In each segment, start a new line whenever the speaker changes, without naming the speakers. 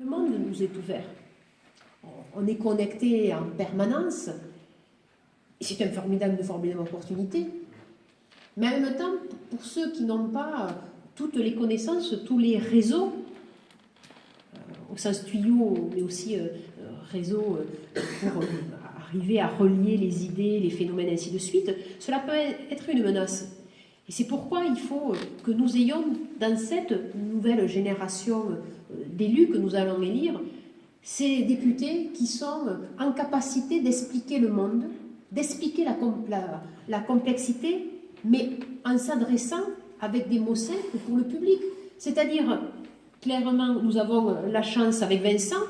Le monde nous est ouvert. On est connecté en permanence. Et c'est une formidable opportunité. Mais en même temps, pour ceux qui n'ont pas toutes les connaissances, tous les réseaux, au sens tuyau, mais aussi réseau pour arriver à relier les idées, les phénomènes, ainsi de suite, cela peut être une menace. Et c'est pourquoi il faut que nous ayons, dans cette nouvelle génération d'élus que nous allons élire, ces députés qui sont en capacité d'expliquer le monde, d'expliquer la complexité, mais en s'adressant avec des mots simples pour le public. C'est-à-dire, clairement, nous avons la chance avec Vincent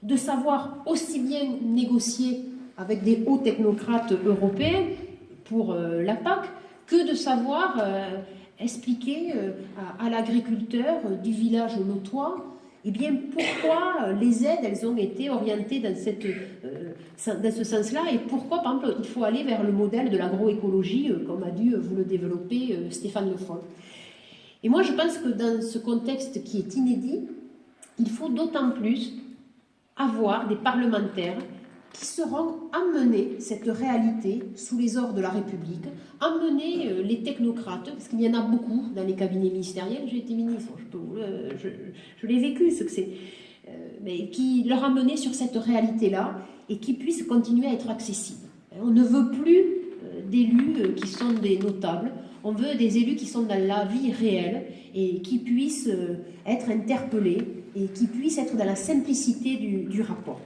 de savoir aussi bien négocier avec des hauts technocrates européens pour la PAC que de savoir expliquer à l'agriculteur du village notois eh bien, pourquoi les aides elles ont été orientées dans ce sens-là et pourquoi, par exemple, il faut aller vers le modèle de l'agroécologie, comme a dû vous le développer Stéphane Le Foll. Et moi, je pense que dans ce contexte qui est inédit, il faut d'autant plus avoir des parlementaires qui seront amener cette réalité sous les ordres de la République, amener les technocrates, parce qu'il y en a beaucoup dans les cabinets ministériels, j'ai été ministre, je l'ai vécu ce que c'est, mais qui leur amener sur cette réalité-là et qui puissent continuer à être accessibles. On ne veut plus d'élus qui sont des notables, on veut des élus qui sont dans la vie réelle et qui puissent être interpellés et qui puissent être dans la simplicité du rapport.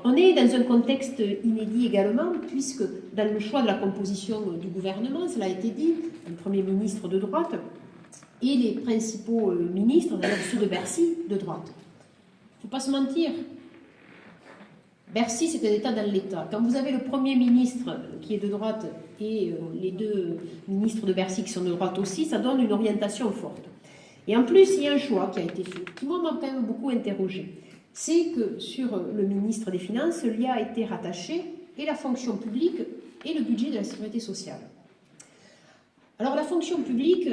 On est dans un contexte inédit également, puisque dans le choix de la composition du gouvernement, cela a été dit, un Premier ministre de droite et les principaux ministres, d'ailleurs ceux de Bercy, de droite. Il ne faut pas se mentir. Bercy, c'est un État dans l'État. Quand vous avez le Premier ministre qui est de droite et les deux ministres de Bercy qui sont de droite aussi, ça donne une orientation forte. Et en plus, il y a un choix qui a été fait, qui moi m'a quand même beaucoup interrogé. C'est que sur le ministre des Finances, il y a été rattaché et la fonction publique et le budget de la sécurité sociale. Alors la fonction publique,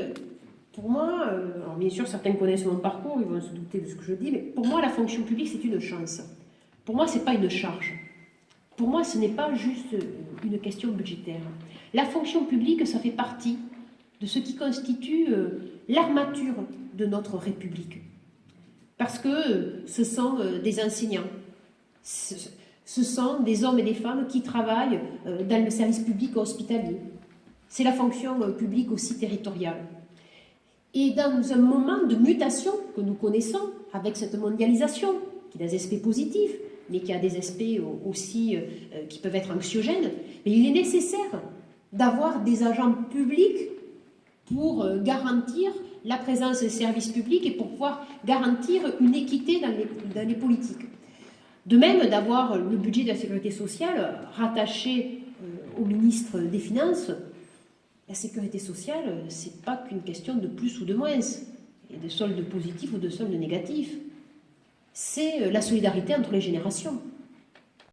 pour moi, alors bien sûr certains connaissent mon parcours, ils vont se douter de ce que je dis, mais pour moi la fonction publique c'est une chance. Pour moi ce n'est pas une charge. Pour moi ce n'est pas juste une question budgétaire. La fonction publique ça fait partie de ce qui constitue l'armature de notre République. Parce que ce sont des enseignants, ce sont des hommes et des femmes qui travaillent dans le service public hospitalier. C'est la fonction publique aussi territoriale. Et dans un moment de mutation que nous connaissons, avec cette mondialisation, qui a des aspects positifs, mais qui a des aspects aussi qui peuvent être anxiogènes, mais il est nécessaire d'avoir des agents publics pour garantir la présence des services publics et pour pouvoir garantir une équité dans les politiques. De même, d'avoir le budget de la sécurité sociale rattaché au ministre des Finances, la sécurité sociale, ce n'est pas qu'une question de plus ou de moins, et de solde positif ou de solde négatif. C'est la solidarité entre les générations.